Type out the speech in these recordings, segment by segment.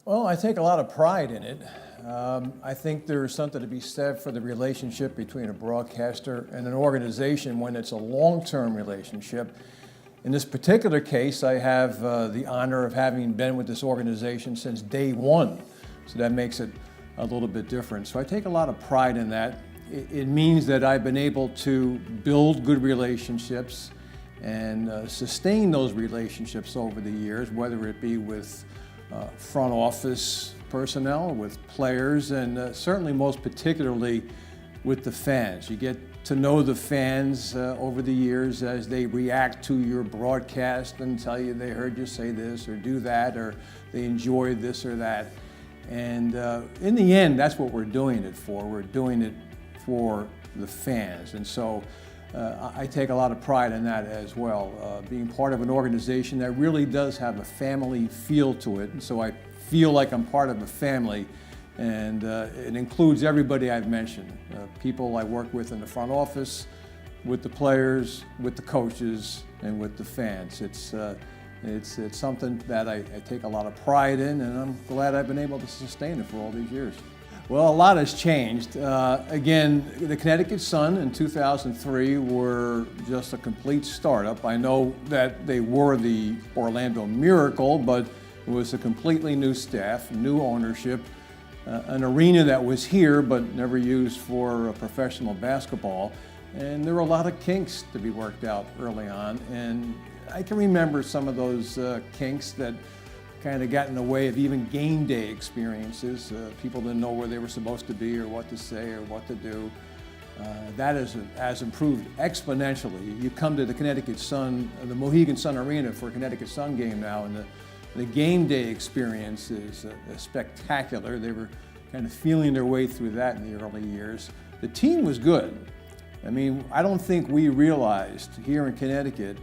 Well, I take a lot of pride in it. I think there's something to be said for the relationship between a broadcaster and an organization when it's a long-term relationship. In this particular case, I have the honor of having been with this organization since day one, so that makes it a little bit different. So I take a lot of pride in that. It means that I've been able to build good relationships and sustain those relationships over the years, whether it be with front office personnel, with players, and certainly most particularly with the fans. You get to know the fans over the years as they react to your broadcast and tell you they heard you say this or do that, or they enjoy this or that. And in the end, that's what we're doing it for. We're doing it for the fans. And so I take a lot of pride in that as well, being part of an organization that really does have a family feel to it. And so I feel like I'm part of a family, and it includes everybody I've mentioned, people I work with in the front office, with the players, with the coaches, and with the fans. It's something that I take a lot of pride in, and I'm glad I've been able to sustain it for all these years. Well, a lot has changed. Again, the Connecticut Sun in 2003 were just a complete startup. I know that they were the Orlando Miracle, but it was a completely new staff, new ownership, an arena that was here but never used for professional basketball. And there were a lot of kinks to be worked out early on. And I can remember some of those kinks that kind of got in the way of even game day experiences. People didn't know where they were supposed to be or what to say or what to do. That has improved exponentially. You come to the Connecticut Sun, the Mohegan Sun Arena for a Connecticut Sun game now, and the game day experience is spectacular. They were kind of feeling their way through that in the early years. The team was good. I mean, I don't think we realized here in Connecticut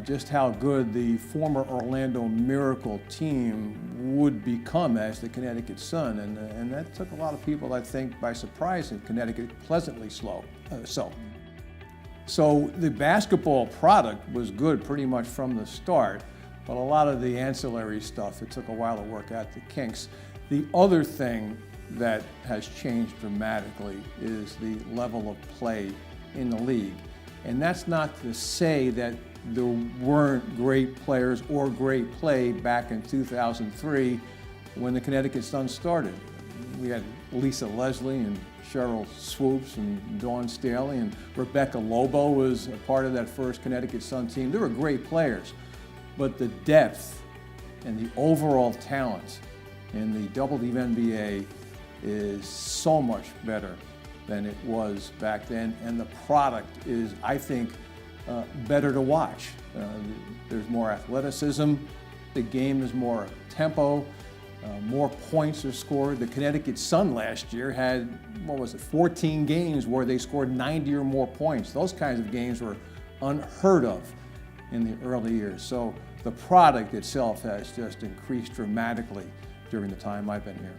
just how good the former Orlando Miracle team would become as the Connecticut Sun, and that took a lot of people, I think, by surprise in Connecticut, pleasantly so. So the basketball product was good pretty much from the start, but a lot of the ancillary stuff, it took a while to work out the kinks. The other thing that has changed dramatically is the level of play in the league. And that's not to say that there weren't great players or great play back in 2003 when the Connecticut Sun started. We had Lisa Leslie and Cheryl Swoops and Dawn Staley, and Rebecca Lobo was a part of that first Connecticut Sun team. They were great players, but the depth and the overall talent in the WNBA is so much better than it was back then, and the product is, I think, better to watch. There's more athleticism, the game is more tempo, more points are scored. The Connecticut Sun last year had, 14 games where they scored 90 or more points. Those kinds of games were unheard of in the early years. So the product itself has just increased dramatically during the time I've been here.